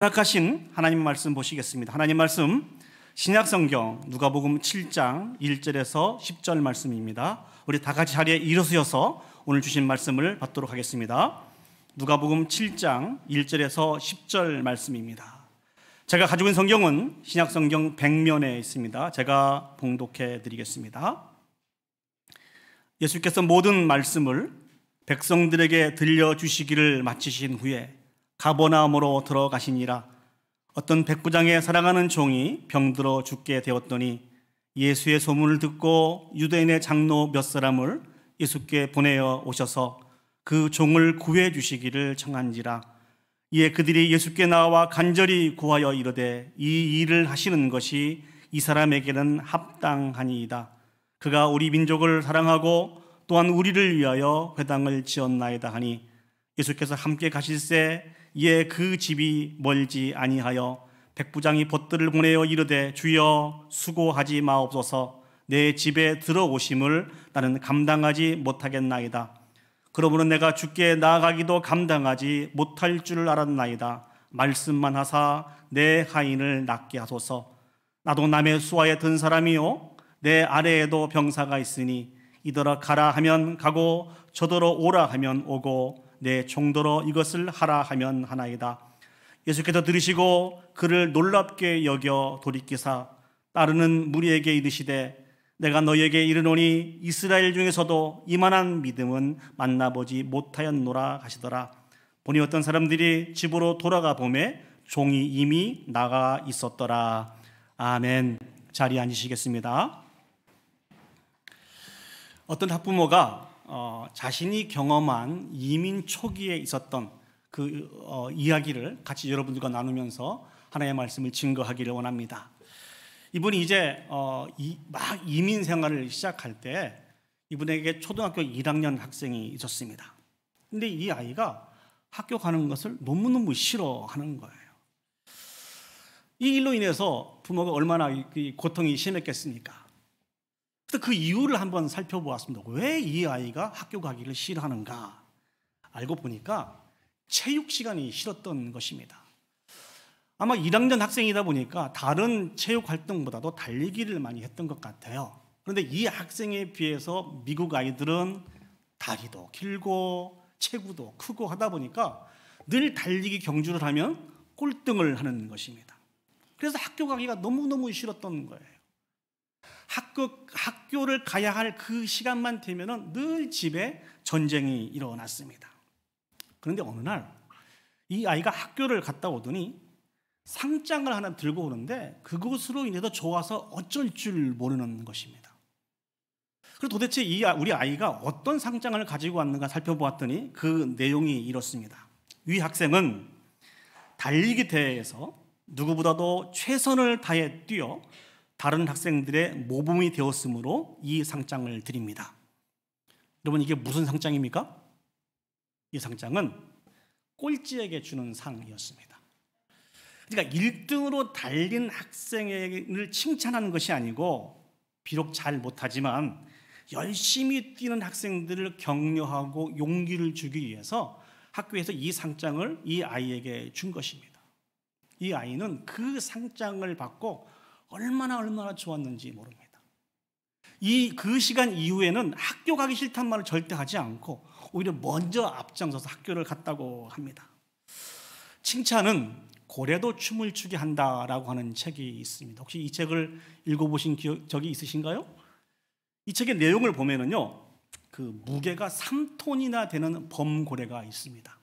허락하신 하나님 말씀 보시겠습니다. 하나님 말씀 신약성경 누가복음 7장 1절에서 10절 말씀입니다. 우리 다 같이 자리에 일어서셔서 오늘 주신 말씀을 받도록 하겠습니다. 누가복음 7장 1절에서 10절 말씀입니다. 제가 가지고 있는 성경은 신약성경 100면에 있습니다. 제가 봉독해 드리겠습니다. 예수께서 모든 말씀을 백성들에게 들려주시기를 마치신 후에 가버나움으로 들어가시니라. 어떤 백부장의 사랑하는 종이 병들어 죽게 되었더니 예수의 소문을 듣고 유대인의 장로 몇 사람을 예수께 보내어 오셔서 그 종을 구해 주시기를 청한지라. 이에 그들이 예수께 나와 간절히 구하여 이르되 이 일을 하시는 것이 이 사람에게는 합당하니이다. 그가 우리 민족을 사랑하고 또한 우리를 위하여 회당을 지었나이다 하니 예수께서 함께 가실새 이에 그 집이 멀지 아니하여 백부장이 벗들을 보내어 이르되 주여 수고하지 마옵소서. 내 집에 들어오심을 나는 감당하지 못하겠나이다. 그러므로 내가 주께 나아가기도 감당하지 못할 줄을 알았나이다. 말씀만 하사 내 하인을 낫게 하소서. 나도 남의 수하에 든 사람이요 내 아래에도 병사가 있으니 이더러 가라 하면 가고 저더러 오라 하면 오고 내 종더러 이것을 하라 하면 하나이다. 예수께서 들으시고 그를 놀랍게 여겨 돌이키사 따르는 무리에게 이르시되 내가 너희에게 이르노니 이스라엘 중에서도 이만한 믿음은 만나보지 못하였노라 하시더라. 보니 어떤 사람들이 집으로 돌아가 보매 종이 이미 나가 있었더라. 아멘. 자리에 앉으시겠습니다. 어떤 학부모가 자신이 경험한 이민 초기에 있었던 그 이야기를 같이 여러분들과 나누면서 하나님의 말씀을 증거하기를 원합니다. 이분이 이제 막 이민 생활을 시작할 때 이분에게 초등학교 1학년 학생이 있었습니다. 근데 이 아이가 학교 가는 것을 너무너무 싫어하는 거예요. 이 일로 인해서 부모가 얼마나 고통이 심했겠습니까? 그 이유를 한번 살펴보았습니다. 왜 이 아이가 학교 가기를 싫어하는가? 알고 보니까 체육 시간이 싫었던 것입니다. 아마 1학년 학생이다 보니까 다른 체육 활동보다도 달리기를 많이 했던 것 같아요. 그런데 이 학생에 비해서 미국 아이들은 다리도 길고 체구도 크고 하다 보니까 늘 달리기 경주를 하면 꼴등을 하는 것입니다. 그래서 학교 가기가 너무너무 싫었던 거예요. 학교를 가야 할 그 시간만 되면은 늘 집에 전쟁이 일어났습니다. 그런데 어느 날 이 아이가 학교를 갔다 오더니 상장을 하나 들고 오는데 그것으로 인해서 좋아서 어쩔 줄 모르는 것입니다. 그리고 도대체 우리 아이가 어떤 상장을 가지고 왔는가 살펴보았더니 그 내용이 이렇습니다. 이 학생은 달리기 대회에서 누구보다도 최선을 다해 뛰어 다른 학생들의 모범이 되었으므로 이 상장을 드립니다. 여러분, 이게 무슨 상장입니까? 이 상장은 꼴찌에게 주는 상이었습니다. 그러니까 1등으로 달린 학생을 칭찬하는 것이 아니고 비록 잘 못하지만 열심히 뛰는 학생들을 격려하고 용기를 주기 위해서 학교에서 이 상장을 이 아이에게 준 것입니다. 이 아이는 그 상장을 받고 얼마나 좋았는지 모릅니다. 그 시간 이후에는 학교 가기 싫단 말을 절대 하지 않고 오히려 먼저 앞장서서 학교를 갔다고 합니다. 칭찬은 고래도 춤을 추게 한다라고 하는 책이 있습니다. 혹시 이 책을 읽어보신 적이 있으신가요? 이 책의 내용을 보면은요, 그 무게가 3톤이나 되는 범고래가 있습니다.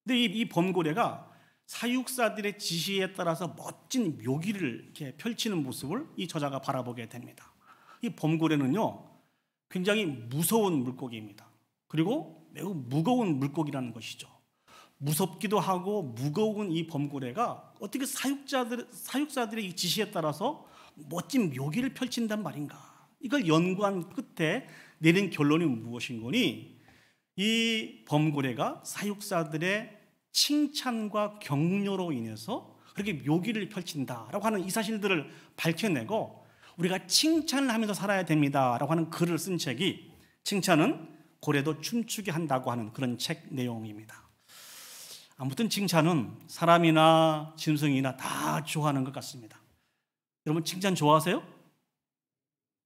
근데 이 범고래가 사육사들의 지시에 따라서 멋진 묘기를 이렇게 펼치는 모습을 이 저자가 바라보게 됩니다. 이 범고래는요, 굉장히 무서운 물고기입니다. 그리고 매우 무거운 물고기라는 것이죠. 무섭기도 하고 무거운 이 범고래가 어떻게 사육사들의 이 지시에 따라서 멋진 묘기를 펼친단 말인가? 이걸 연구한 끝에 내린 결론이 무엇인 거니? 이 범고래가 사육사들의 칭찬과 격려로 인해서 그렇게 묘기를 펼친다라고 하는 이 사실들을 밝혀내고 우리가 칭찬을 하면서 살아야 됩니다라고 하는 글을 쓴 책이 칭찬은 고래도 춤추게 한다고 하는 그런 책 내용입니다. 아무튼 칭찬은 사람이나 짐승이나 다 좋아하는 것 같습니다. 여러분 칭찬 좋아하세요?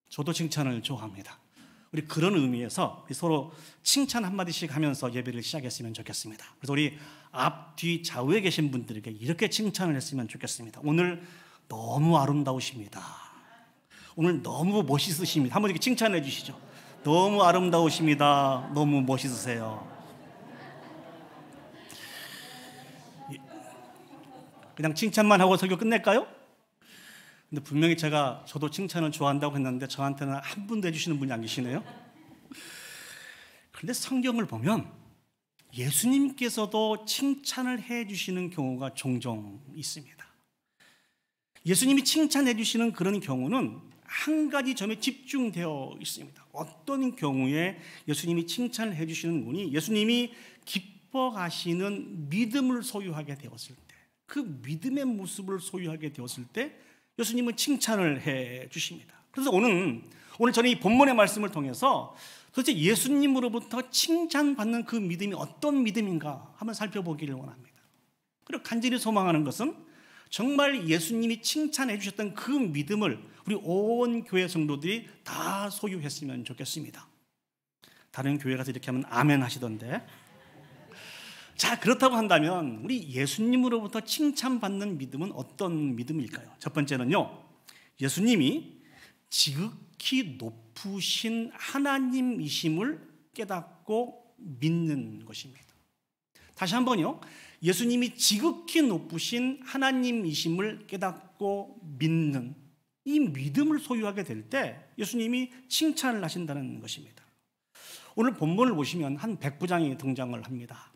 저도 칭찬을 좋아합니다. 우리 그런 의미에서 서로 칭찬 한마디씩 하면서 예배를 시작했으면 좋겠습니다. 그래서 우리 앞, 뒤, 좌우에 계신 분들에게 이렇게 칭찬을 했으면 좋겠습니다. 오늘 너무 아름다우십니다. 오늘 너무 멋있으십니다. 한번 이렇게 칭찬해 주시죠. 너무 아름다우십니다. 너무 멋있으세요. 그냥 칭찬만 하고 설교 끝낼까요? 근데 분명히 저도 칭찬을 좋아한다고 했는데 저한테는 한 분도 해주시는 분이 안 계시네요. 그런데 성경을 보면 예수님께서도 칭찬을 해주시는 경우가 종종 있습니다. 예수님이 칭찬해 주시는 그런 경우는 한 가지 점에 집중되어 있습니다. 어떤 경우에 예수님이 칭찬을 해주시는 분이 예수님이 기뻐하시는 믿음을 소유하게 되었을 때, 그 믿음의 모습을 소유하게 되었을 때 예수님은 칭찬을 해 주십니다. 그래서 오늘 저는 이 본문의 말씀을 통해서 도대체 예수님으로부터 칭찬받는 그 믿음이 어떤 믿음인가 한번 살펴보기를 원합니다. 그리고 간절히 소망하는 것은 정말 예수님이 칭찬해 주셨던 그 믿음을 우리 온 교회 성도들이 다 소유했으면 좋겠습니다. 다른 교회 가서 이렇게 하면 아멘 하시던데. 자, 그렇다고 한다면 우리 예수님으로부터 칭찬받는 믿음은 어떤 믿음일까요? 첫 번째는요, 예수님이 지극히 높으신 하나님이심을 깨닫고 믿는 것입니다. 다시 한번요, 예수님이 지극히 높으신 하나님이심을 깨닫고 믿는 이 믿음을 소유하게 될 때 예수님이 칭찬을 하신다는 것입니다. 오늘 본문을 보시면 한 백부장이 등장을 합니다.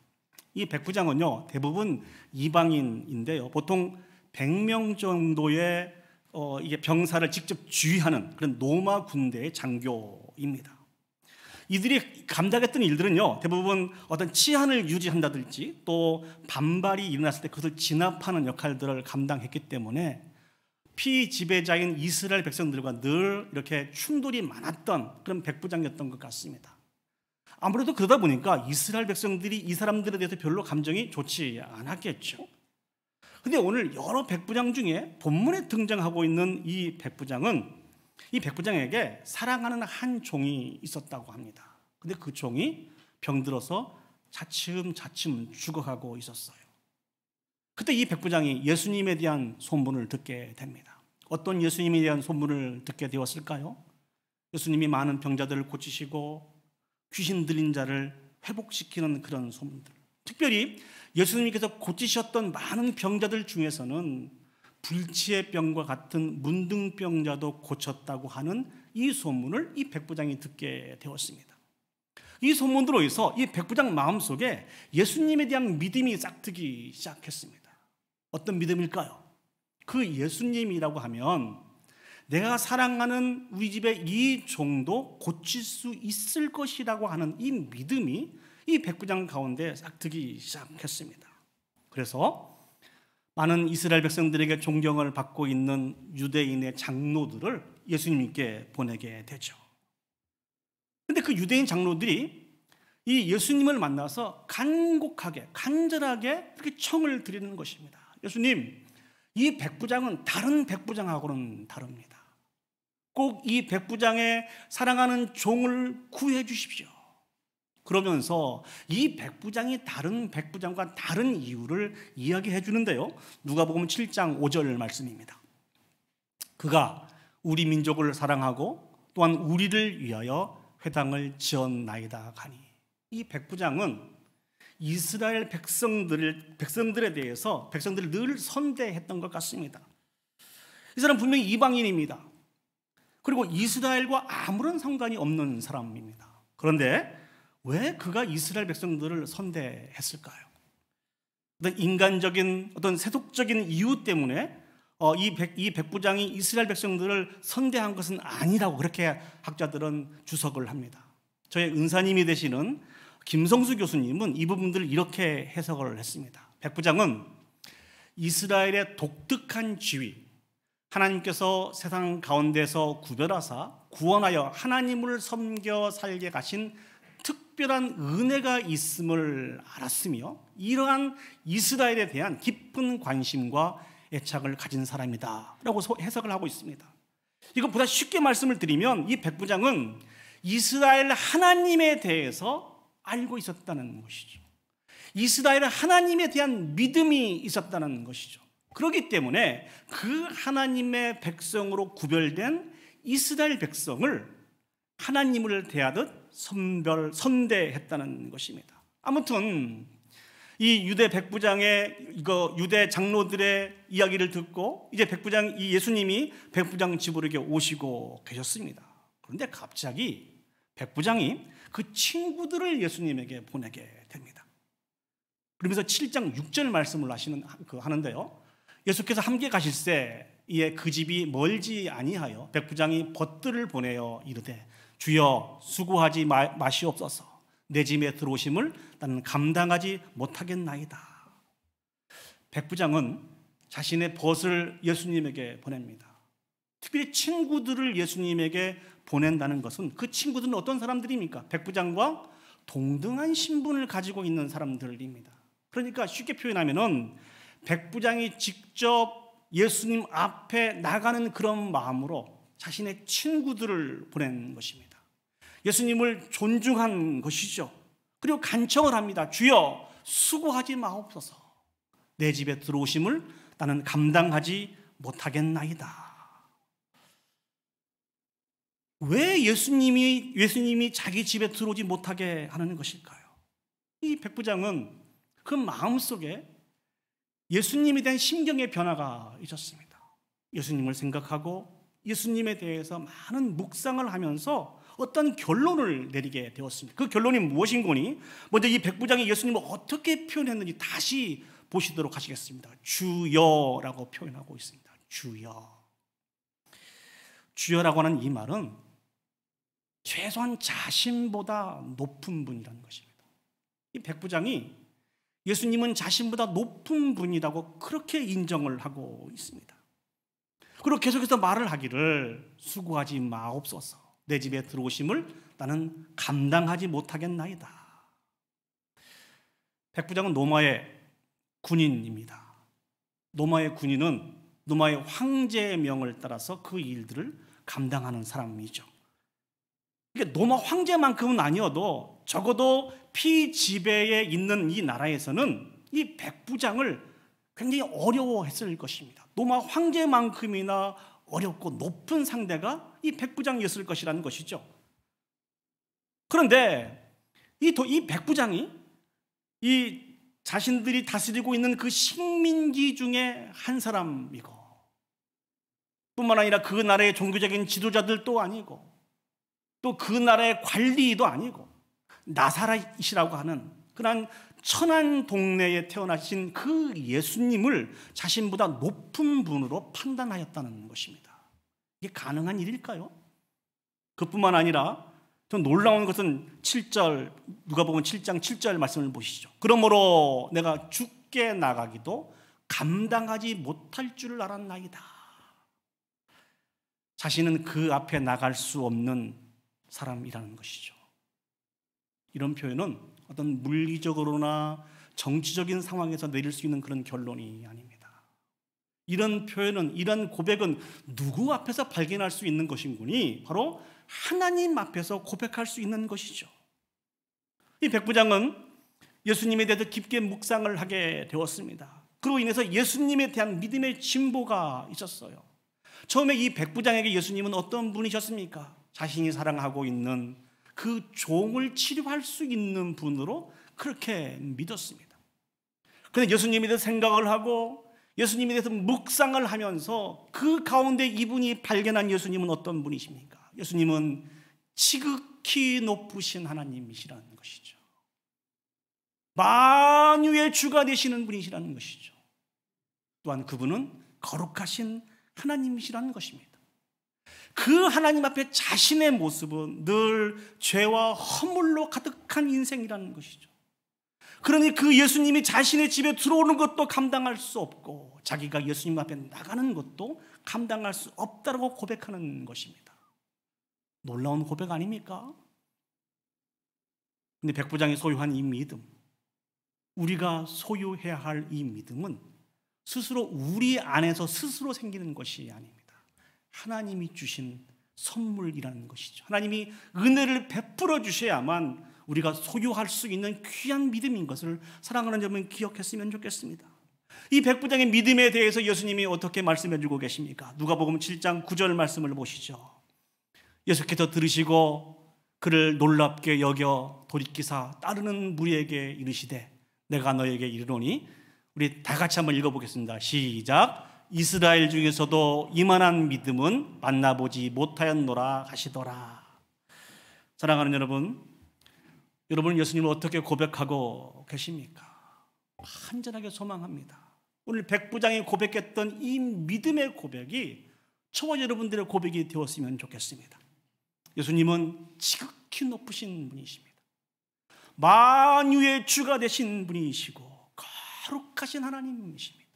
이 백부장은요, 대부분 이방인인데요, 보통 100명 정도의 이게 병사를 직접 지휘하는 그런 로마 군대의 장교입니다. 이들이 감당했던 일들은요, 대부분 어떤 치안을 유지한다든지 또 반발이 일어났을 때 그것을 진압하는 역할들을 감당했기 때문에 피지배자인 이스라엘 백성들과 늘 이렇게 충돌이 많았던 그런 백부장이었던 것 같습니다. 아무래도 그러다 보니까 이스라엘 백성들이 이 사람들에 대해서 별로 감정이 좋지 않았겠죠. 근데 오늘 여러 백부장 중에 본문에 등장하고 있는 이 백부장은 이 백부장에게 사랑하는 한 종이 있었다고 합니다. 근데 그 종이 병들어서 차츰 죽어가고 있었어요. 그때 이 백부장이 예수님에 대한 소문을 듣게 됩니다. 어떤 예수님에 대한 소문을 듣게 되었을까요? 예수님이 많은 병자들을 고치시고 귀신 들린 자를 회복시키는 그런 소문들. 특별히 예수님께서 고치셨던 많은 병자들 중에서는 불치의 병과 같은 문둥병자도 고쳤다고 하는 이 소문을 이 백부장이 듣게 되었습니다. 이 소문으로 인해서 이 백부장 마음속에 예수님에 대한 믿음이 싹트기 시작했습니다. 어떤 믿음일까요? 그 예수님이라고 하면 내가 사랑하는 우리 집의 이 종도 고칠 수 있을 것이라고 하는 이 믿음이 이 백부장 가운데 싹트기 시작했습니다. 그래서 많은 이스라엘 백성들에게 존경을 받고 있는 유대인의 장로들을 예수님께 보내게 되죠. 그런데 그 유대인 장로들이 이 예수님을 만나서 간절하게 이렇게 청을 드리는 것입니다. 예수님, 이 백부장은 다른 백부장하고는 다릅니다. 꼭 이 백부장의 사랑하는 종을 구해 주십시오. 그러면서 이 백부장이 다른 백부장과 다른 이유를 이야기해 주는데요, 누가복음 7장 5절 말씀입니다. 그가 우리 민족을 사랑하고 또한 우리를 위하여 회당을 지었나이다 가니. 이 백부장은 이스라엘 백성들에 대해서 백성들을 늘 선대했던 것 같습니다. 이 사람 분명히 이방인입니다. 그리고 이스라엘과 아무런 상관이 없는 사람입니다. 그런데 왜 그가 이스라엘 백성들을 선대했을까요? 어떤 인간적인, 어떤 세속적인 이유 때문에 이 백부장이 이스라엘 백성들을 선대한 것은 아니라고 그렇게 학자들은 주석을 합니다. 저의 은사님이 되시는 김성수 교수님은 이 부분들을 이렇게 해석을 했습니다. 백부장은 이스라엘의 독특한 지위, 하나님께서 세상 가운데서 구별하사 구원하여 하나님을 섬겨 살게 가신 특별한 은혜가 있음을 알았으며 이러한 이스라엘에 대한 깊은 관심과 애착을 가진 사람이다 라고 해석을 하고 있습니다. 이것보다 쉽게 말씀을 드리면 이 백부장은 이스라엘 하나님에 대해서 알고 있었다는 것이죠. 이스라엘 하나님에 대한 믿음이 있었다는 것이죠. 그렇기 때문에 그 하나님의 백성으로 구별된 이스라엘 백성을 하나님을 대하듯 선대했다는 것입니다. 아무튼 이 유대 백부장의 유대 장로들의 이야기를 듣고 이제 이 예수님이 백부장 집으로 이렇게 오시고 계셨습니다. 그런데 갑자기 백부장이 그 친구들을 예수님에게 보내게 됩니다. 그러면서 7장 6절 말씀을 하는데요. 예수께서 함께 가실새 이에 그 집이 멀지 아니하여 백부장이 벗들을 보내어 이르되 주여 수고하지 마시옵소서. 내 집에 들어오심을 나는 감당하지 못하겠나이다. 백부장은 자신의 벗을 예수님에게 보냅니다. 특별히 친구들을 예수님에게 보낸다는 것은 그 친구들은 어떤 사람들입니까? 백부장과 동등한 신분을 가지고 있는 사람들입니다. 그러니까 쉽게 표현하면은 백부장이 직접 예수님 앞에 나가는 그런 마음으로 자신의 친구들을 보낸 것입니다. 예수님을 존중한 것이죠. 그리고 간청을 합니다. 주여 수고하지 마옵소서. 내 집에 들어오심을 나는 감당하지 못하겠나이다. 왜 예수님이 자기 집에 들어오지 못하게 하는 것일까요? 이 백부장은 그 마음속에 예수님에 대한 심경의 변화가 있었습니다. 예수님을 생각하고 예수님에 대해서 많은 묵상을 하면서 어떤 결론을 내리게 되었습니다. 그 결론이 무엇인 거니? 먼저 이 백부장이 예수님을 어떻게 표현했는지 다시 보시도록 하시겠습니다. 주여라고 표현하고 있습니다. 주여. 주여라고 하는 이 말은 최소한 자신보다 높은 분이라는 것입니다. 이 백부장이 예수님은 자신보다 높은 분이라고 그렇게 인정을 하고 있습니다. 그리고 계속해서 말을 하기를 수고하지 마옵소서. 내 집에 들어오심을 나는 감당하지 못하겠나이다. 백부장은 로마의 군인입니다. 로마의 군인은 로마의 황제의 명을 따라서 그 일들을 감당하는 사람이죠. 그러니까 로마 황제만큼은 아니어도 적어도 피지배에 있는 이 나라에서는 이 백부장을 굉장히 어려워했을 것입니다. 로마 황제만큼이나 어렵고 높은 상대가 이 백부장이었을 것이라는 것이죠. 그런데 이 백부장이 이 자신들이 다스리고 있는 그 식민지 중에 한 사람이고 뿐만 아니라 그 나라의 종교적인 지도자들도 아니고 또 그 나라의 관리도 아니고 나사렛이라고 하는 그런 천한 동네에 태어나신 그 예수님을 자신보다 높은 분으로 판단하였다는 것입니다. 이게 가능한 일일까요? 그뿐만 아니라 좀 놀라운 것은 7절, 누가복음 7장 7절 말씀을 보시죠. 그러므로 내가 죽게 나가기도 감당하지 못할 줄 알았나이다. 자신은 그 앞에 나갈 수 없는 사람이라는 것이죠. 이런 표현은 어떤 물리적으로나 정치적인 상황에서 내릴 수 있는 그런 결론이 아닙니다. 이런 표현은, 이런 고백은 누구 앞에서 발견할 수 있는 것인구니? 바로 하나님 앞에서 고백할 수 있는 것이죠. 이 백부장은 예수님에 대해서 깊게 묵상을 하게 되었습니다. 그로 인해서 예수님에 대한 믿음의 진보가 있었어요. 처음에 이 백부장에게 예수님은 어떤 분이셨습니까? 자신이 사랑하고 있는 그 종을 치료할 수 있는 분으로 그렇게 믿었습니다. 그런데 예수님에 대해서 생각을 하고 예수님에 대해서 묵상을 하면서 그 가운데 이분이 발견한 예수님은 어떤 분이십니까? 예수님은 지극히 높으신 하나님이시라는 것이죠. 만유의 주가 되시는 분이시라는 것이죠. 또한 그분은 거룩하신 하나님이시라는 것입니다. 그 하나님 앞에 자신의 모습은 늘 죄와 허물로 가득한 인생이라는 것이죠. 그러니 그 예수님이 자신의 집에 들어오는 것도 감당할 수 없고 자기가 예수님 앞에 나가는 것도 감당할 수 없다고 고백하는 것입니다. 놀라운 고백 아닙니까? 근데 백부장이 소유한 이 믿음, 우리가 소유해야 할 이 믿음은 스스로 우리 안에서 스스로 생기는 것이 아닙니다. 하나님이 주신 선물이라는 것이죠. 하나님이 은혜를 베풀어 주셔야만 우리가 소유할 수 있는 귀한 믿음인 것을 사랑하는 여러분 기억했으면 좋겠습니다. 이 백부장의 믿음에 대해서 예수님이 어떻게 말씀해 주고 계십니까? 누가복음 7장 9절 말씀을 보시죠. 예수께서 들으시고 그를 놀랍게 여겨 돌이키사 따르는 무리에게 이르시되 내가 너에게 이르노니, 우리 다 같이 한번 읽어보겠습니다. 시작. 이스라엘 중에서도 이만한 믿음은 만나보지 못하였노라 하시더라. 사랑하는 여러분, 여러분은 예수님을 어떻게 고백하고 계십니까? 간절하게 소망합니다. 오늘 백부장이 고백했던 이 믿음의 고백이 저와 여러분들의 고백이 되었으면 좋겠습니다. 예수님은 지극히 높으신 분이십니다. 만유의 주가 되신 분이시고 거룩하신 하나님이십니다.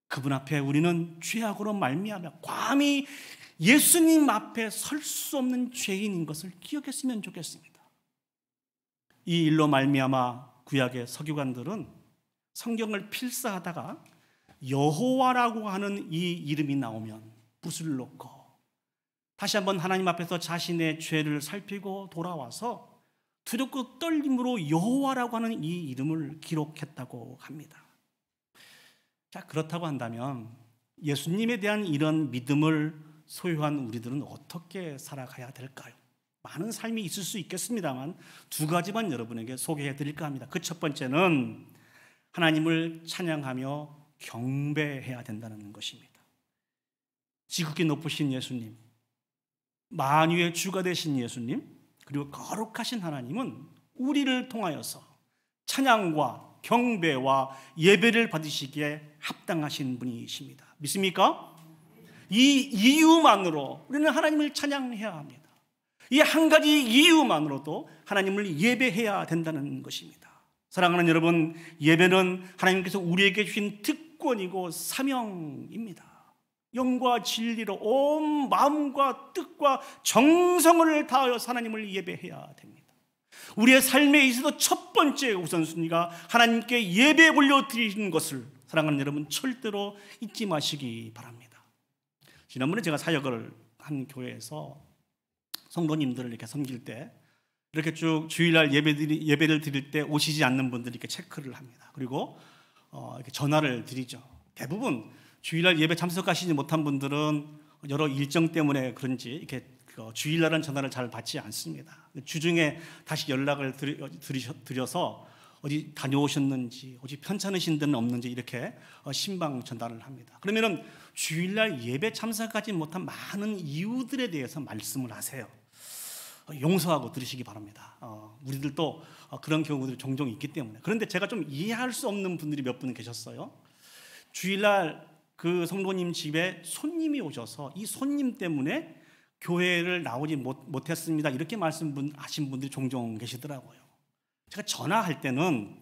그분 앞에 우리는 죄악으로 말미암아 감히 예수님 앞에 설 수 없는 죄인인 것을 기억했으면 좋겠습니다. 이 일로 말미암아 구약의 서기관들은 성경을 필사하다가 여호와라고 하는 이 이름이 나오면 붓을 놓고 다시 한번 하나님 앞에서 자신의 죄를 살피고 돌아와서 두렵고 떨림으로 여호와라고 하는 이 이름을 기록했다고 합니다. 자, 그렇다고 한다면 예수님에 대한 이런 믿음을 소유한 우리들은 어떻게 살아가야 될까요? 많은 삶이 있을 수 있겠습니다만 두 가지만 여러분에게 소개해 드릴까 합니다. 그 첫 번째는 하나님을 찬양하며 경배해야 된다는 것입니다. 지극히 높으신 예수님, 만유의 주가 되신 예수님, 그리고 거룩하신 하나님은 우리를 통하여서 찬양과 경배와 예배를 받으시기에 합당하신 분이십니다. 믿습니까? 이 이유만으로 우리는 하나님을 찬양해야 합니다. 이 한 가지 이유만으로도 하나님을 예배해야 된다는 것입니다. 사랑하는 여러분, 예배는 하나님께서 우리에게 주신 특권이고 사명입니다. 영과 진리로 온 마음과 뜻과 정성을 다하여 하나님을 예배해야 됩니다. 우리의 삶에 있어서 첫 번째 우선순위가 하나님께 예배 올려드리는 것을 사랑하는 여러분 절대로 잊지 마시기 바랍니다. 지난번에 제가 사역을 한 교회에서 성도님들을 이렇게 섬길 때 이렇게 쭉 주일날 예배를 드릴 때 오시지 않는 분들이 이렇게 체크를 합니다. 그리고 이렇게 전화를 드리죠. 대부분 주일날 예배 참석하시지 못한 분들은 여러 일정 때문에 그런지 이렇게 주일날은 전화를 잘 받지 않습니다. 주중에 다시 연락을 드려서 어디 다녀오셨는지, 어디 편찮으신 데는 없는지 이렇게 신방 전달을 합니다. 그러면은 주일날 예배 참석하지 못한 많은 이유들에 대해서 말씀을 하세요. 용서하고 들으시기 바랍니다. 우리들도 그런 경우들이 종종 있기 때문에. 그런데 제가 좀 이해할 수 없는 분들이 몇 분 계셨어요. 주일날 그 성도님 집에 손님이 오셔서 이 손님 때문에 교회를 나오지 못했습니다. 이렇게 말씀하신 분들이 종종 계시더라고요. 제가 전화할 때는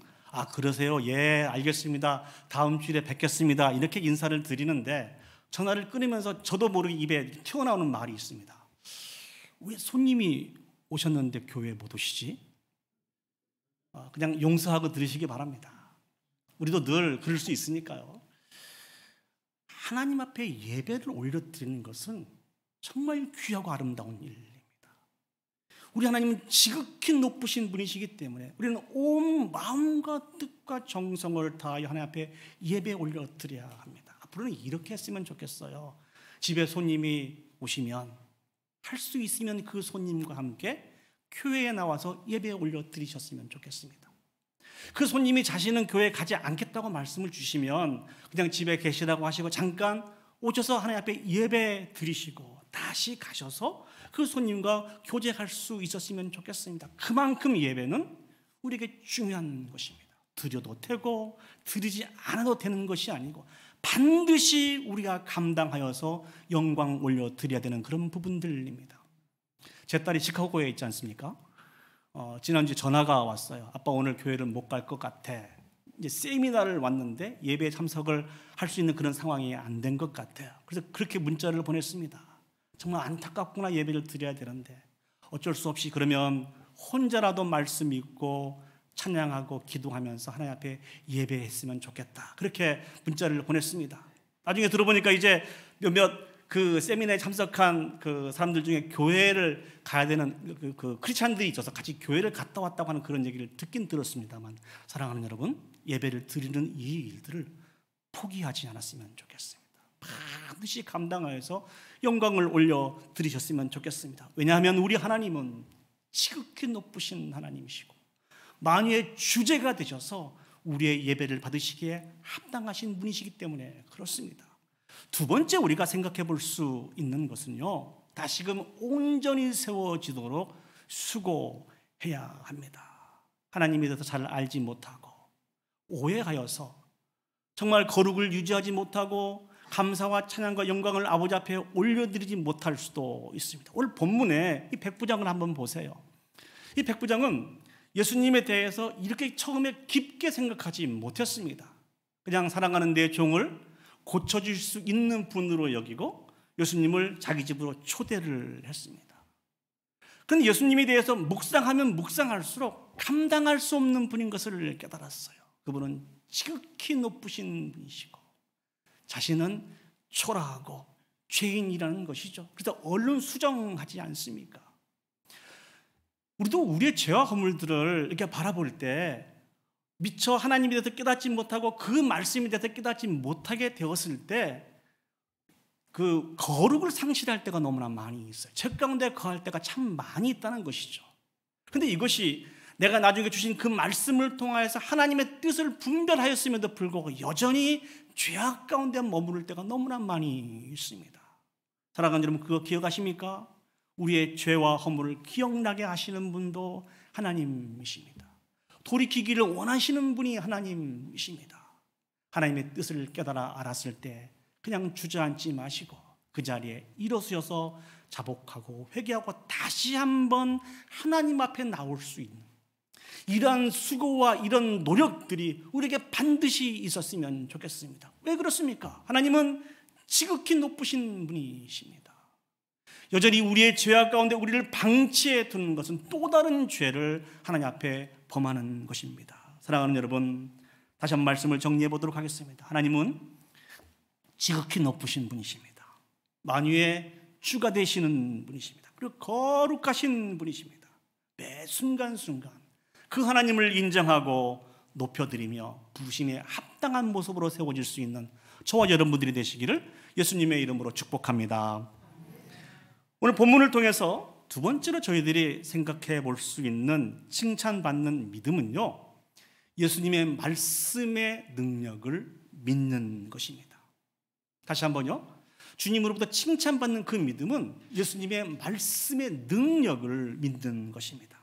그러세요? 예, 알겠습니다. 다음 주일에 뵙겠습니다. 이렇게 인사를 드리는데 전화를 끊으면서 저도 모르게 입에 튀어나오는 말이 있습니다. 왜 손님이 오셨는데 교회에 못 오시지? 그냥 용서하고 들으시기 바랍니다. 우리도 늘 그럴 수 있으니까요. 하나님 앞에 예배를 올려드리는 것은 정말 귀하고 아름다운 일입니다. 우리 하나님은 지극히 높으신 분이시기 때문에 우리는 온 마음과 뜻과 정성을 다하여 하나님 앞에 예배 올려드려야 합니다. 앞으로는 이렇게 했으면 좋겠어요. 집에 손님이 오시면 할 수 있으면 그 손님과 함께 교회에 나와서 예배 올려드리셨으면 좋겠습니다. 그 손님이 자신은 교회에 가지 않겠다고 말씀을 주시면 그냥 집에 계시라고 하시고 잠깐 오셔서 하나님 앞에 예배 드리시고 다시 가셔서 그 손님과 교제할 수 있었으면 좋겠습니다. 그만큼 예배는 우리에게 중요한 것입니다. 드려도 되고 드리지 않아도 되는 것이 아니고 반드시 우리가 감당하여서 영광 올려드려야 되는 그런 부분들입니다. 제 딸이 시카고에 있지 않습니까? 지난주에 전화가 왔어요. 아빠 오늘 교회를 못 갈 것 같아. 이제 세미나를 왔는데 예배에 참석을 할 수 있는 그런 상황이 안 된 것 같아요. 그래서 그렇게 문자를 보냈습니다. 정말 안타깝구나. 예배를 드려야 되는데 어쩔 수 없이 그러면 혼자라도 말씀 읽고 찬양하고 기도하면서 하나님 앞에 예배했으면 좋겠다. 그렇게 문자를 보냈습니다. 나중에 들어보니까 이제 몇몇 그 세미나에 참석한 그 사람들 중에 교회를 가야 되는 그 크리스찬들이 있어서 같이 교회를 갔다 왔다고 하는 그런 얘기를 듣긴 들었습니다만, 사랑하는 여러분, 예배를 드리는 이 일들을 포기하지 않았으면 좋겠습니다. 반드시 감당하여서 영광을 올려 드리셨으면 좋겠습니다. 왜냐하면 우리 하나님은 지극히 높으신 하나님이시고 만유의 주제가 되셔서 우리의 예배를 받으시기에 합당하신 분이시기 때문에 그렇습니다. 두 번째 우리가 생각해 볼 수 있는 것은요, 다시금 온전히 세워지도록 수고해야 합니다. 하나님에 대해서 잘 알지 못하고 오해하여서 정말 거룩을 유지하지 못하고 감사와 찬양과 영광을 아버지 앞에 올려드리지 못할 수도 있습니다. 오늘 본문에 이 백부장을 한번 보세요. 이 백부장은 예수님에 대해서 이렇게 처음에 깊게 생각하지 못했습니다. 그냥 사랑하는 내 종을 고쳐줄 수 있는 분으로 여기고 예수님을 자기 집으로 초대를 했습니다. 그런데 예수님에 대해서 묵상하면 묵상할수록 감당할 수 없는 분인 것을 깨달았어요. 그분은 지극히 높으신 분이시고 자신은 초라하고 죄인이라는 것이죠. 그래서 얼른 수정하지 않습니까? 우리도 우리의 죄와 허물들을 이렇게 바라볼 때 미처 하나님에 대해서 깨닫지 못하고 그 말씀에 대해서 깨닫지 못하게 되었을 때 그 거룩을 상실할 때가 너무나 많이 있어요. 죄 가운데 거할 때가 참 많이 있다는 것이죠. 그런데 이것이 내가 나중에 주신 그 말씀을 통하여서 하나님의 뜻을 분별하였음에도 불구하고 여전히 죄악 가운데 머무를 때가 너무나 많이 있습니다. 사랑하는 여러분, 그거 기억하십니까? 우리의 죄와 허물을 기억나게 하시는 분도 하나님이십니다. 돌이키기를 원하시는 분이 하나님이십니다. 하나님의 뜻을 깨달아 알았을 때 그냥 주저앉지 마시고 그 자리에 일어서서 자복하고 회개하고 다시 한번 하나님 앞에 나올 수 있는 이러한 수고와 이런 노력들이 우리에게 반드시 있었으면 좋겠습니다. 왜 그렇습니까? 하나님은 지극히 높으신 분이십니다. 여전히 우리의 죄악 가운데 우리를 방치해 두는 것은 또 다른 죄를 하나님 앞에 범하는 것입니다. 사랑하는 여러분, 다시 한번 말씀을 정리해 보도록 하겠습니다. 하나님은 지극히 높으신 분이십니다. 만유의 주가 되시는 분이십니다. 그리고 거룩하신 분이십니다. 매 순간순간 그 하나님을 인정하고 높여드리며 부르심에 합당한 모습으로 세워질 수 있는 저와 여러분들이 되시기를 예수님의 이름으로 축복합니다. 오늘 본문을 통해서 두 번째로 저희들이 생각해 볼 수 있는 칭찬받는 믿음은요, 예수님의 말씀의 능력을 믿는 것입니다. 다시 한번요, 주님으로부터 칭찬받는 그 믿음은 예수님의 말씀의 능력을 믿는 것입니다.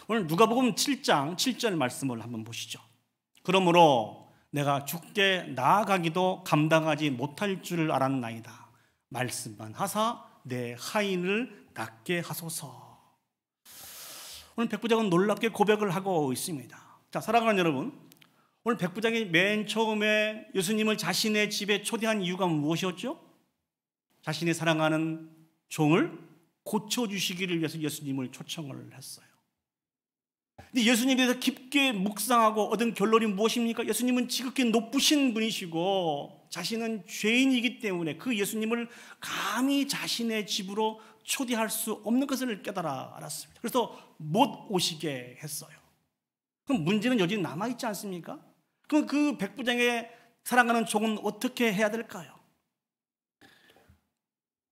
오늘 누가복음 7장 7절 말씀을 한번 보시죠. 그러므로 내가 주께 나아가기도 감당하지 못할 줄을 알았나이다. 말씀만 하사 내 하인을 낫게 하소서. 오늘 백부장은 놀랍게 고백을 하고 있습니다. 자, 사랑하는 여러분, 오늘 백부장이 맨 처음에 예수님을 자신의 집에 초대한 이유가 무엇이었죠? 자신이 사랑하는 종을 고쳐주시기를 위해서 예수님을 초청을 했어요. 근데 예수님에 대해서 깊게 묵상하고 얻은 결론이 무엇입니까? 예수님은 지극히 높으신 분이시고 자신은 죄인이기 때문에 그 예수님을 감히 자신의 집으로 초대할 수 없는 것을 깨달아 알았습니다. 그래서 못 오시게 했어요. 그럼 문제는 여전히 남아있지 않습니까? 그럼 그 백부장의 사랑하는 종은 어떻게 해야 될까요?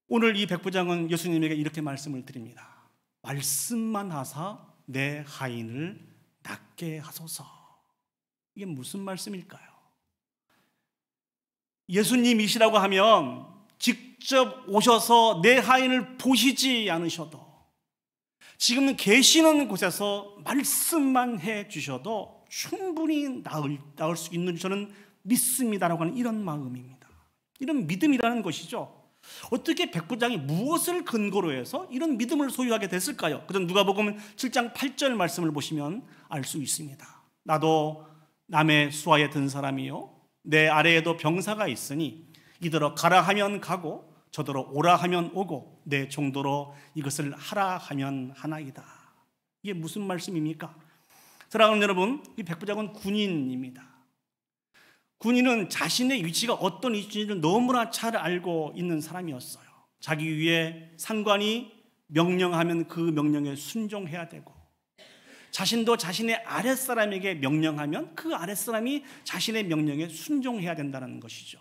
오늘 이 백부장은 예수님에게 이렇게 말씀을 드립니다. 말씀만 하사 내 하인을 낫게 하소서. 이게 무슨 말씀일까요? 예수님이시라고 하면 직접 오셔서 내 하인을 보시지 않으셔도 지금 계시는 곳에서 말씀만 해 주셔도 충분히 나을 수 있는 저는 믿습니다라고 하는 이런 마음입니다. 이런 믿음이라는 것이죠. 어떻게 백부장이 무엇을 근거로 해서 이런 믿음을 소유하게 됐을까요? 그전 누가복음 7장 8절 말씀을 보시면 알 수 있습니다. 나도 남의 수하에 든 사람이요 내 아래에도 병사가 있으니 이더러 가라 하면 가고 저더러 오라 하면 오고 내 정도로 이것을 하라 하면 하나이다. 이게 무슨 말씀입니까? 사랑하는 여러분, 이 백부장은 군인입니다. 군인은 자신의 위치가 어떤 위치인지를 너무나 잘 알고 있는 사람이었어요. 자기 위에 상관이 명령하면 그 명령에 순종해야 되고, 자신도 자신의 아랫사람에게 명령하면 그 아랫사람이 자신의 명령에 순종해야 된다는 것이죠.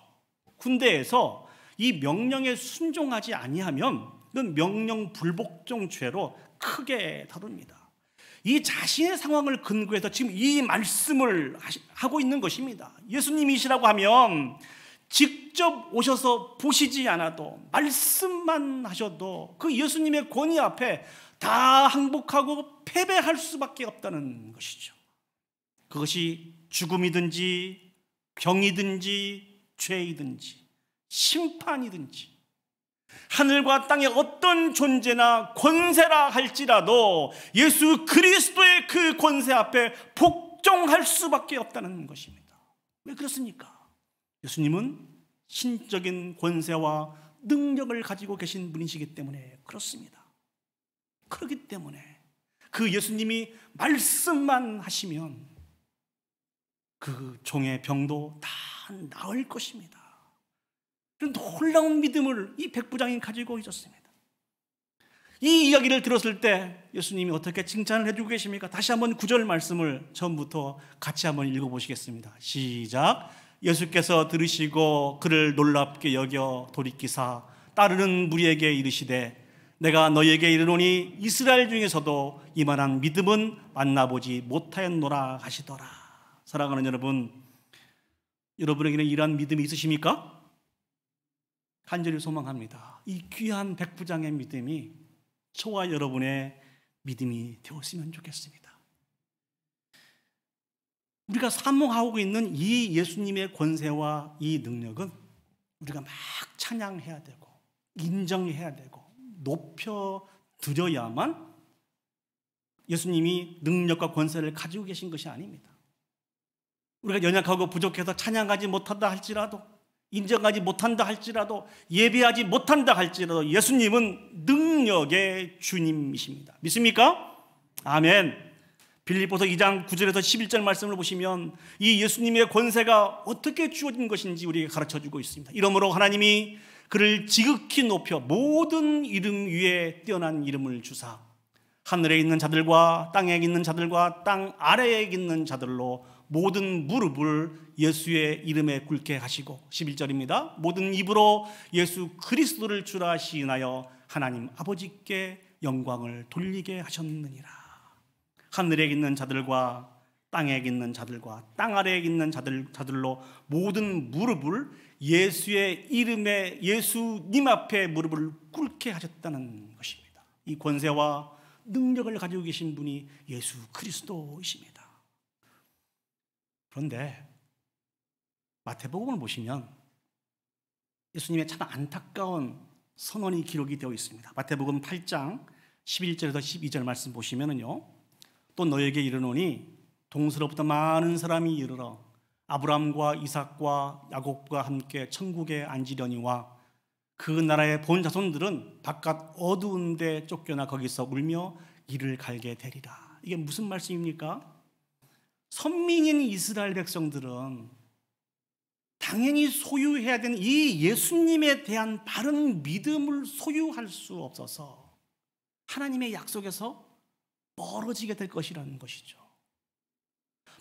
군대에서 이 명령에 순종하지 아니하면 그건 명령 불복종 죄로 크게 다룹니다. 이 자신의 상황을 근거해서 지금 이 말씀을 하고 있는 것입니다. 예수님이시라고 하면 직접 오셔서 보시지 않아도 말씀만 하셔도 그 예수님의 권위 앞에 다 항복하고 패배할 수밖에 없다는 것이죠. 그것이 죽음이든지 병이든지 죄이든지 심판이든지 하늘과 땅의 어떤 존재나 권세라 할지라도 예수 그리스도의 그 권세 앞에 복종할 수밖에 없다는 것입니다. 왜 그렇습니까? 예수님은 신적인 권세와 능력을 가지고 계신 분이시기 때문에 그렇습니다. 그렇기 때문에 그 예수님이 말씀만 하시면 그 종의 병도 다 나을 것입니다. 그런 놀라운 믿음을 이 백부장이 가지고 있었습니다. 이 이야기를 들었을 때 예수님이 어떻게 칭찬을 해주고 계십니까? 다시 한번 9절 말씀을 처음부터 같이 한번 읽어보시겠습니다. 시작. 예수께서 들으시고 그를 놀랍게 여겨 돌이키사 따르는 무리에게 이르시되 내가 너희에게 이르노니 이스라엘 중에서도 이만한 믿음은 만나보지 못하였노라 하시더라. 사랑하는 여러분, 여러분에게는 이러한 믿음이 있으십니까? 간절히 소망합니다. 이 귀한 백부장의 믿음이 저와 여러분의 믿음이 되었으면 좋겠습니다. 우리가 사모하고 있는 이 예수님의 권세와 이 능력은 우리가 막 찬양해야 되고 인정해야 되고 높여드려야만 예수님이 능력과 권세를 가지고 계신 것이 아닙니다. 우리가 연약하고 부족해서 찬양하지 못한다 할지라도, 인정하지 못한다 할지라도, 예배하지 못한다 할지라도 예수님은 능력의 주님이십니다. 믿습니까? 아멘. 빌립보서 2장 9절에서 11절 말씀을 보시면 이 예수님의 권세가 어떻게 주어진 것인지 우리에게 가르쳐주고 있습니다. 이러므로 하나님이 그를 지극히 높여 모든 이름 위에 뛰어난 이름을 주사 하늘에 있는 자들과 땅에 있는 자들과 땅 아래에 있는 자들로 모든 무릎을 예수의 이름에 꿇게 하시고, 11절입니다. 모든 입으로 예수 그리스도를 주라 시인하여 하나님 아버지께 영광을 돌리게 하셨느니라. 하늘에 있는 자들과 땅에 있는 자들과 땅 아래에 있는 자들로 모든 무릎을 예수의 이름에 예수님 앞에 무릎을 꿇게 하셨다는 것입니다. 이 권세와 능력을 가지고 계신 분이 예수 그리스도이십니다. 그런데 마태복음을 보시면 예수님의 참 안타까운 선언이 기록이 되어 있습니다. 마태복음 8장 11절에서 12절 말씀 보시면은요, 또 너에게 이르노니 동서로부터 많은 사람이 이르러 아브라함과 이삭과 야곱과 함께 천국에 앉으려니와 그 나라의 본 자손들은 바깥 어두운 데 쫓겨나 거기서 울며 이를 갈게 되리라. 이게 무슨 말씀입니까? 선민인 이스라엘 백성들은 당연히 소유해야 되는 이 예수님에 대한 바른 믿음을 소유할 수 없어서 하나님의 약속에서 멀어지게 될 것이라는 것이죠.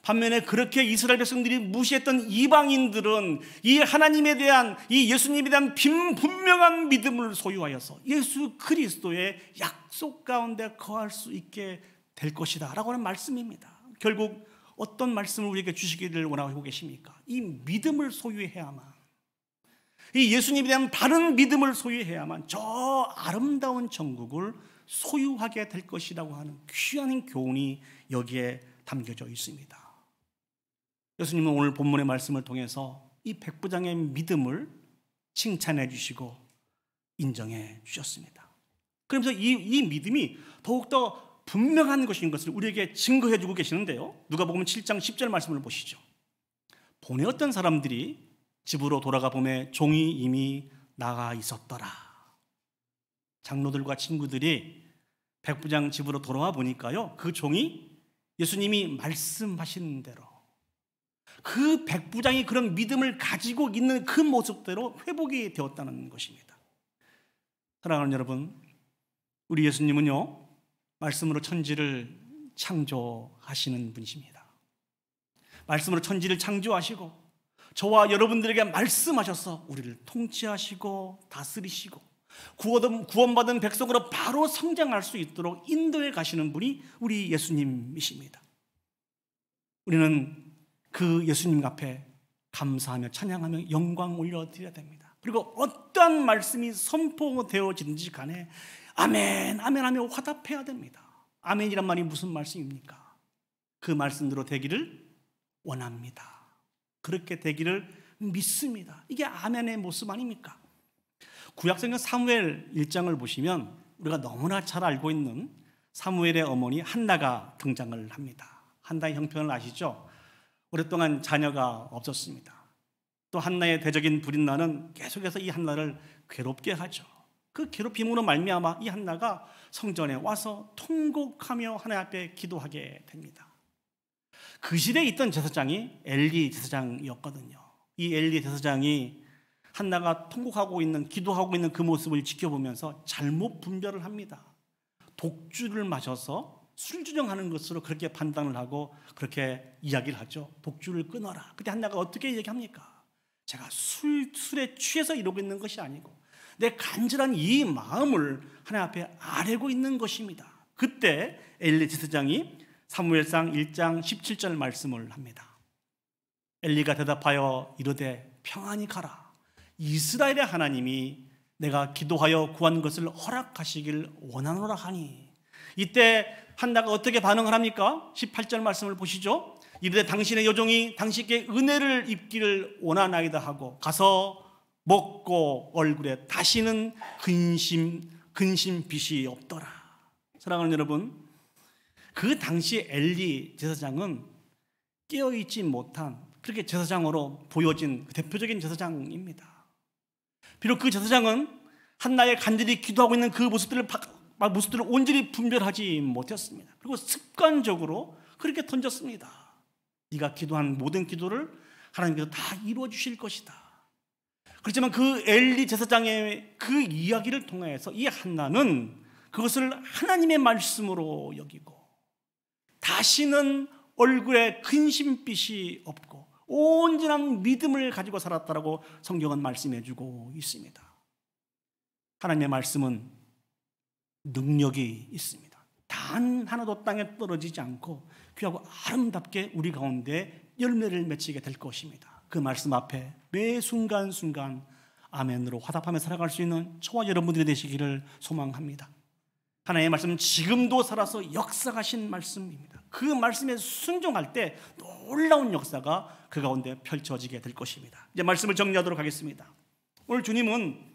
반면에 그렇게 이스라엘 백성들이 무시했던 이방인들은 이 하나님에 대한, 이 예수님에 대한 분명한 믿음을 소유하여서 예수 그리스도의 약속 가운데 거할 수 있게 될 것이다 라고 하는 말씀입니다. 결국 어떤 말씀을 우리에게 주시기를 원하고 계십니까? 이 믿음을 소유해야만, 이 예수님에 대한 바른 믿음을 소유해야만 저 아름다운 천국을 소유하게 될 것이라고 하는 귀한 교훈이 여기에 담겨져 있습니다. 예수님은 오늘 본문의 말씀을 통해서 이 백부장의 믿음을 칭찬해 주시고 인정해 주셨습니다. 그러면서 이 믿음이 더욱더 분명한 것인 것을 우리에게 증거해 주고 계시는데요, 누가복음 7장 10절 말씀을 보시죠. 보내었던 사람들이 집으로 돌아가 보매 종이 이미 나가 있었더라. 장로들과 친구들이 백부장 집으로 돌아와 보니까요, 그 종이 예수님이 말씀하신 대로 그 백부장이 그런 믿음을 가지고 있는 그 모습대로 회복이 되었다는 것입니다. 사랑하는 여러분, 우리 예수님은요, 말씀으로 천지를 창조하시는 분이십니다. 말씀으로 천지를 창조하시고 저와 여러분들에게 말씀하셔서 우리를 통치하시고 다스리시고 구원받은 백성으로 바로 성장할 수 있도록 인도해 가시는 분이 우리 예수님이십니다. 우리는 그 예수님 앞에 감사하며 찬양하며 영광 올려드려야 됩니다. 그리고 어떠한 말씀이 선포되어지든지 간에 아멘, 아멘 하며 화답해야 됩니다. 아멘이란 말이 무슨 말씀입니까? 그 말씀대로 되기를 원합니다. 그렇게 되기를 믿습니다. 이게 아멘의 모습 아닙니까? 구약성경 사무엘 1장을 보시면 우리가 너무나 잘 알고 있는 사무엘의 어머니 한나가 등장을 합니다. 한나의 형편을 아시죠? 오랫동안 자녀가 없었습니다. 또 한나의 대적인 브릿나는 계속해서 이 한나를 괴롭게 하죠. 그 괴롭힘으로 말미암아 이 한나가 성전에 와서 통곡하며 하나님 앞에 기도하게 됩니다. 그 시대에 있던 제사장이 엘리 제사장이었거든요. 이 엘리 제사장이 한나가 통곡하고 있는, 기도하고 있는 그 모습을 지켜보면서 잘못 분별을 합니다. 독주를 마셔서 술주정하는 것으로 그렇게 판단을 하고 그렇게 이야기를 하죠. 독주를 끊어라. 그때 한나가 어떻게 얘기합니까? 제가 술에 취해서 이러고 있는 것이 아니고 내 간절한 이 마음을 하나님 앞에 아뢰고 있는 것입니다. 그때 엘리 제사장이 사무엘상 1장 17절 말씀을 합니다. 엘리가 대답하여 이르되 평안히 가라. 이스라엘의 하나님이 내가 기도하여 구한 것을 허락하시길 원하노라 하니. 이때 한나가 어떻게 반응을 합니까? 18절 말씀을 보시죠. 이르되 당신의 여종이 당신께 은혜를 입기를 원하나이다 하고 가서 먹고 얼굴에 다시는 근심빛이 없더라. 사랑하는 여러분, 그 당시 엘리 제사장은 깨어있지 못한 그렇게 제사장으로 보여진 대표적인 제사장입니다. 비록 그 제사장은 한나의 간절히 기도하고 있는 그 모습들을 온전히 분별하지 못했습니다. 그리고 습관적으로 그렇게 던졌습니다. 네가 기도한 모든 기도를 하나님께서 다 이루어 주실 것이다. 그렇지만 그 엘리 제사장의 그 이야기를 통해서 이 한나는 그것을 하나님의 말씀으로 여기고 다시는 얼굴에 근심빛이 없고 온전한 믿음을 가지고 살았다라고 성경은 말씀해 주고 있습니다. 하나님의 말씀은 능력이 있습니다. 단 하나도 땅에 떨어지지 않고 귀하고 아름답게 우리 가운데 열매를 맺히게 될 것입니다. 그 말씀 앞에 매 순간순간 아멘으로 화답하며 살아갈 수 있는 저와 여러분들이 되시기를 소망합니다. 하나님의 말씀은 지금도 살아서 역사하신 말씀입니다. 그 말씀에 순종할 때 놀라운 역사가 그 가운데 펼쳐지게 될 것입니다. 이제 말씀을 정리하도록 하겠습니다. 오늘 주님은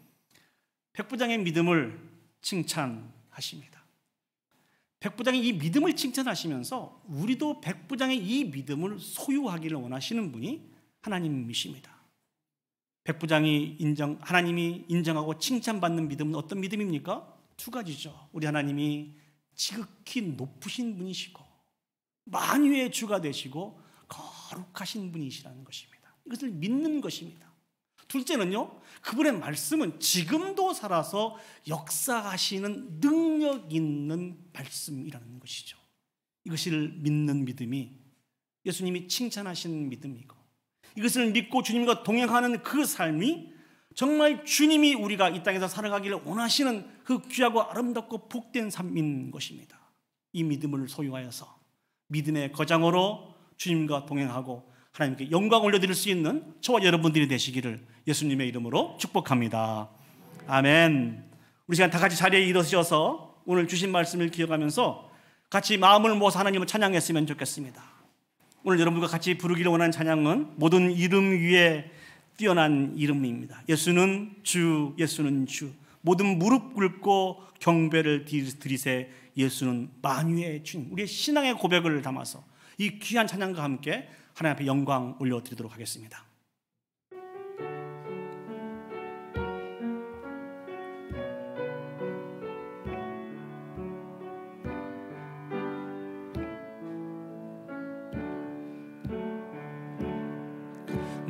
백부장의 믿음을 칭찬하십니다. 백부장의 이 믿음을 칭찬하시면서 우리도 백부장의 이 믿음을 소유하기를 원하시는 분이 하나님이십니다. 백부장이 하나님이 인정하고 칭찬받는 믿음은 어떤 믿음입니까? 두 가지죠. 우리 하나님이 지극히 높으신 분이시고 만유의 주가 되시고 거룩하신 분이시라는 것입니다. 이것을 믿는 것입니다. 둘째는요, 그분의 말씀은 지금도 살아서 역사하시는 능력 있는 말씀이라는 것이죠. 이것을 믿는 믿음이 예수님이 칭찬하신 믿음이고, 이것을 믿고 주님과 동행하는 그 삶이 정말 주님이 우리가 이 땅에서 살아가기를 원하시는 그 귀하고 아름답고 복된 삶인 것입니다. 이 믿음을 소유하여서 믿음의 거장으로 주님과 동행하고 하나님께 영광 올려드릴 수 있는 저와 여러분들이 되시기를 예수님의 이름으로 축복합니다. 아멘. 우리 시간 다 같이 자리에 일어서셔서 오늘 주신 말씀을 기억하면서 같이 마음을 모아서 하나님을 찬양했으면 좋겠습니다. 오늘 여러분과 같이 부르기를 원하는 찬양은 모든 이름 위에 뛰어난 이름입니다. 예수는 주, 예수는 주. 모든 무릎 꿇고 경배를 드리세. 예수는 만유의 주님. 우리의 신앙의 고백을 담아서 이 귀한 찬양과 함께 하나님 앞에 영광 올려드리도록 하겠습니다.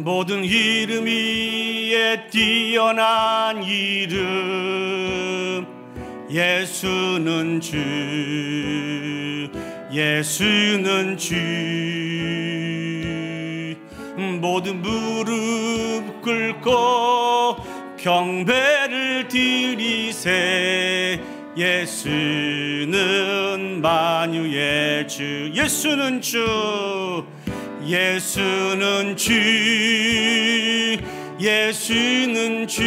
모든 이름 위에 뛰어난 이름 예수는 주, 예수는 주. 모든 무릎 꿇고 경배를 드리세. 예수는 만유의 주, 예수는 주, 예수는 주, 예수는 주.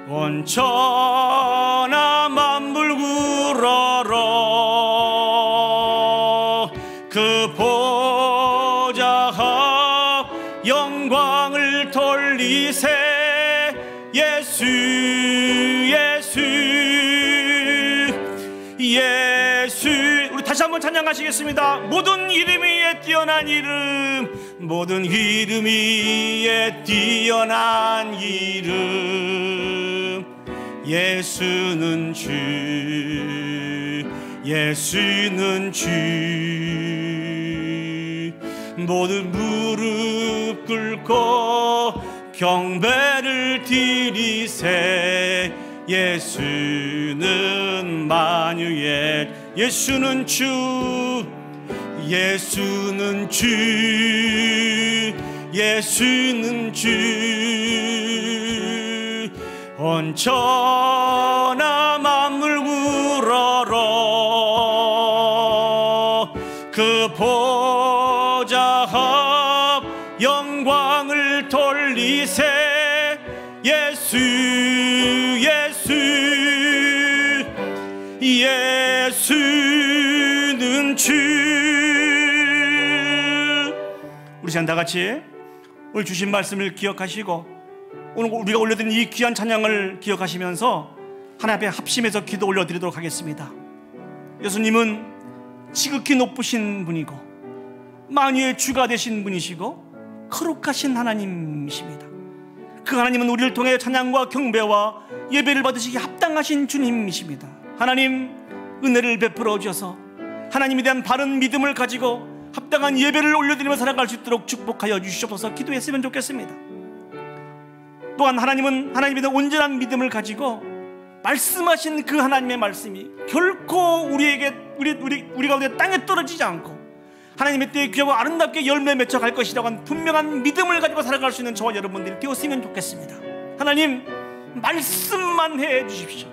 온 천하 만물 우러러 그 보좌 앞 영광을 돌리세. 예수, 예수, 예수. 우리 다시 한번 찬양하시겠습니다. 모든 이름 위에 뛰어난 이름, 모든 이름 위에 뛰어난 이름 예수는 주, 예수는 주. 모든 무릎 꿇고 경배를 드리세. 예수는 만유의, 예수는 주, 예수는 주, 예수는 주. 온 천하 만물 우러러 그 보좌 앞 영광을 돌리세. 예수, 예수, 예수는 주. 우리 다 같이 오늘 주신 말씀을 기억하시고 오늘 우리가 올려드린 이 귀한 찬양을 기억하시면서 하나님 앞에 합심해서 기도 올려드리도록 하겠습니다. 예수님은 지극히 높으신 분이고 만유의 주가 되신 분이시고 거룩하신 하나님이십니다. 그 하나님은 우리를 통해 찬양과 경배와 예배를 받으시기 합당하신 주님이십니다. 하나님, 은혜를 베풀어 주셔서 하나님에 대한 바른 믿음을 가지고 합당한 예배를 올려드리며 살아갈 수 있도록 축복하여 주시옵소서. 기도했으면 좋겠습니다. 또한 하나님은 하나님에 대한 온전한 믿음을 가지고 말씀하신 그 하나님의 말씀이 결코 우리 가운데 땅에 떨어지지 않고 하나님의 때에 귀하고 아름답게 열매 맺혀 갈 것이라고 한 분명한 믿음을 가지고 살아갈 수 있는 저와 여러분들이 되었으면 좋겠습니다. 하나님, 말씀만 해 주십시오.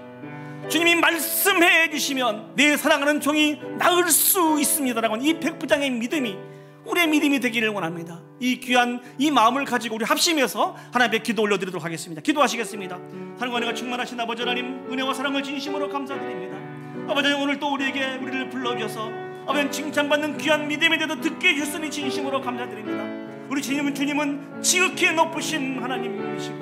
주님이 말씀해 주시면 내 사랑하는 종이 나을 수 있습니다라고 하는 이 백부장의 믿음이 우리의 믿음이 되기를 원합니다. 이 귀한 이 마음을 가지고 우리 합심해서 하나님 앞에 기도 올려드리도록 하겠습니다. 기도하시겠습니다. 사랑과 은혜가 충만하신 아버지 하나님, 은혜와 사랑을 진심으로 감사드립니다. 아버지, 오늘 또 우리를 불러주셔서 아버지 칭찬받는 귀한 믿음에 대해서 듣게 해주셨으니 진심으로 감사드립니다. 우리 주님은 지극히 높으신 하나님이시고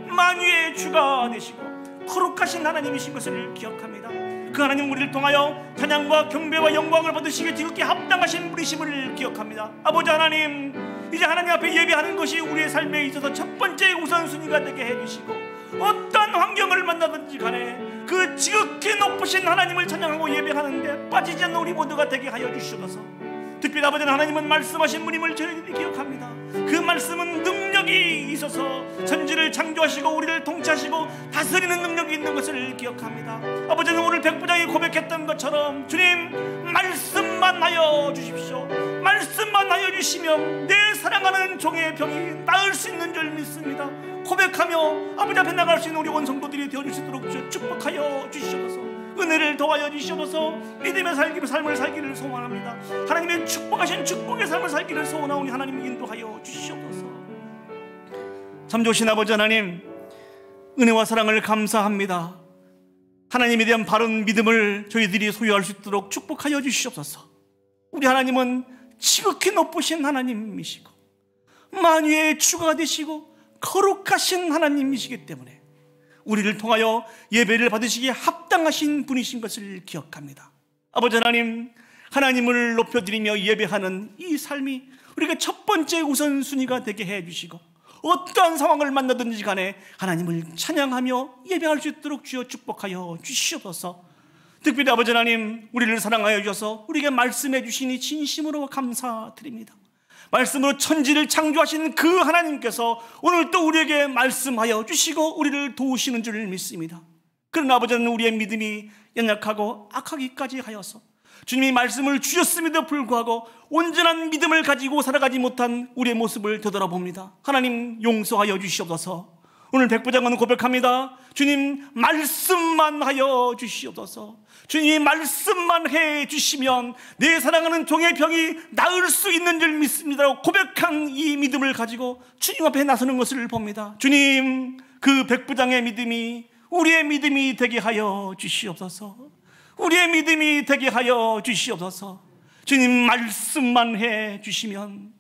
만유의 주가 되시고 거룩하신 하나님이신 것을 기억합니다. 그 하나님 우리를 통하여 찬양과 경배와 영광을 받으시기에 지극히 합당하신 분이심을 기억합니다. 아버지 하나님, 이제 하나님 앞에 예배하는 것이 우리의 삶에 있어서 첫 번째 우선순위가 되게 해주시고 어떤 환경을 만나든지 간에 그 지극히 높으신 하나님을 찬양하고 예배하는데 빠지지 않는 우리 모두가 되게 하여 주시옵소서. 특별히 아버지 하나님은 말씀하신 분임을 저희들이 기억합니다. 그 말씀은 능력이 있어서 천지를 창조하시고 우리를 통치하시고 다스리는 능력이 있는 것을 기억합니다. 아버지는 오늘 백부장이 고백했던 것처럼 주님, 말씀만 하여 주십시오. 말씀만 하여 주시면 내 사랑하는 종의 병이 나을 수 있는 줄 믿습니다. 고백하며 아버지 앞에 나갈 수 있는 우리 온 성도들이 되어줄 수 있도록 축복하여 주시옵소서. 은혜를 더하여 주시옵소서. 믿음의 삶을 살기를 소원합니다. 하나님의 축복하신 축복의 삶을 살기를 소원하오니 하나님 인도하여 주시옵소서. 참 좋으신 아버지 하나님, 은혜와 사랑을 감사합니다. 하나님에 대한 바른 믿음을 저희들이 소유할 수 있도록 축복하여 주시옵소서. 우리 하나님은 지극히 높으신 하나님이시고 만유의 주가 되시고 거룩하신 하나님이시기 때문에 우리를 통하여 예배를 받으시기에 합당하신 분이신 것을 기억합니다. 아버지 하나님, 하나님을 높여드리며 예배하는 이 삶이 우리가 첫 번째 우선순위가 되게 해주시고 어떠한 상황을 만나든지 간에 하나님을 찬양하며 예배할 수 있도록 주여 축복하여 주시옵소서. 특별히 아버지 하나님, 우리를 사랑하여 주셔서 우리에게 말씀해 주시니 진심으로 감사드립니다. 말씀으로 천지를 창조하신 그 하나님께서 오늘 또 우리에게 말씀하여 주시고 우리를 도우시는 줄 믿습니다. 그러나 아버지는 우리의 믿음이 연약하고 악하기까지 하여서 주님이 말씀을 주셨음에도 불구하고 온전한 믿음을 가지고 살아가지 못한 우리의 모습을 되돌아봅니다. 하나님 용서하여 주시옵소서. 오늘 백부장은 고백합니다. 주님 말씀만 하여 주시옵소서. 주님이 말씀만 해 주시면 내 사랑하는 종의 병이 나을 수 있는 줄 믿습니다. 고백한 이 믿음을 가지고 주님 앞에 나서는 것을 봅니다. 주님, 그 백부장의 믿음이 우리의 믿음이 되게 하여 주시옵소서. 우리의 믿음이 되게 하여 주시옵소서. 주님 말씀만 해 주시면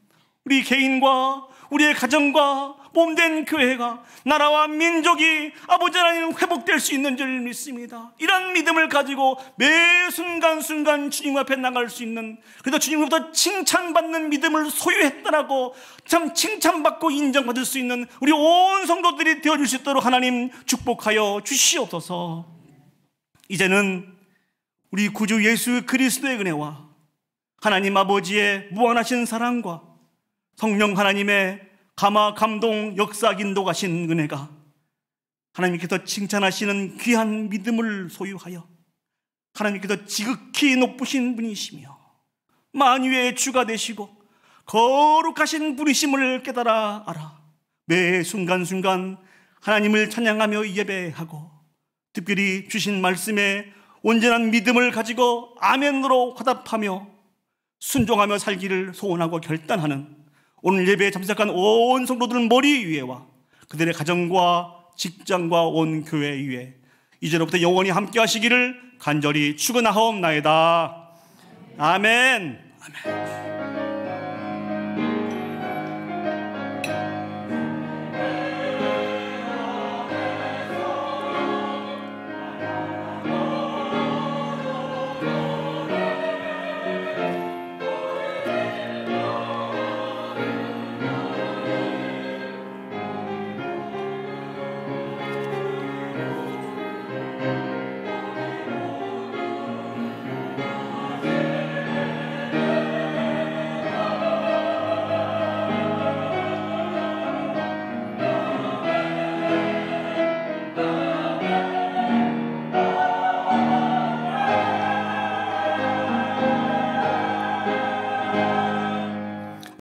우리 개인과 우리의 가정과 몸된 교회가, 나라와 민족이 아버지 하나님 회복될 수 있는 줄 믿습니다. 이런 믿음을 가지고 매 순간순간 주님 앞에 나갈 수 있는, 그래서 주님으로부터 칭찬받는 믿음을 소유했다라고 참 칭찬받고 인정받을 수 있는 우리 온 성도들이 되어줄 수 있도록 하나님 축복하여 주시옵소서. 이제는 우리 구주 예수 그리스도의 은혜와 하나님 아버지의 무한하신 사랑과 성령 하나님의 감화, 감동, 역사, 인도하신 은혜가 하나님께서 칭찬하시는 귀한 믿음을 소유하여 하나님께서 지극히 높으신 분이시며 만유의 주가 되시고 거룩하신 분이심을 깨달아 알아 매 순간순간 하나님을 찬양하며 예배하고 특별히 주신 말씀에 온전한 믿음을 가지고 아멘으로 화답하며 순종하며 살기를 소원하고 결단하는 오늘 예배에 참석한 온 성도들은 머리 위에와 그들의 가정과 직장과 온 교회 위에 이제로부터 영원히 함께 하시기를 간절히 축원하옵나이다. 아멘. 아멘.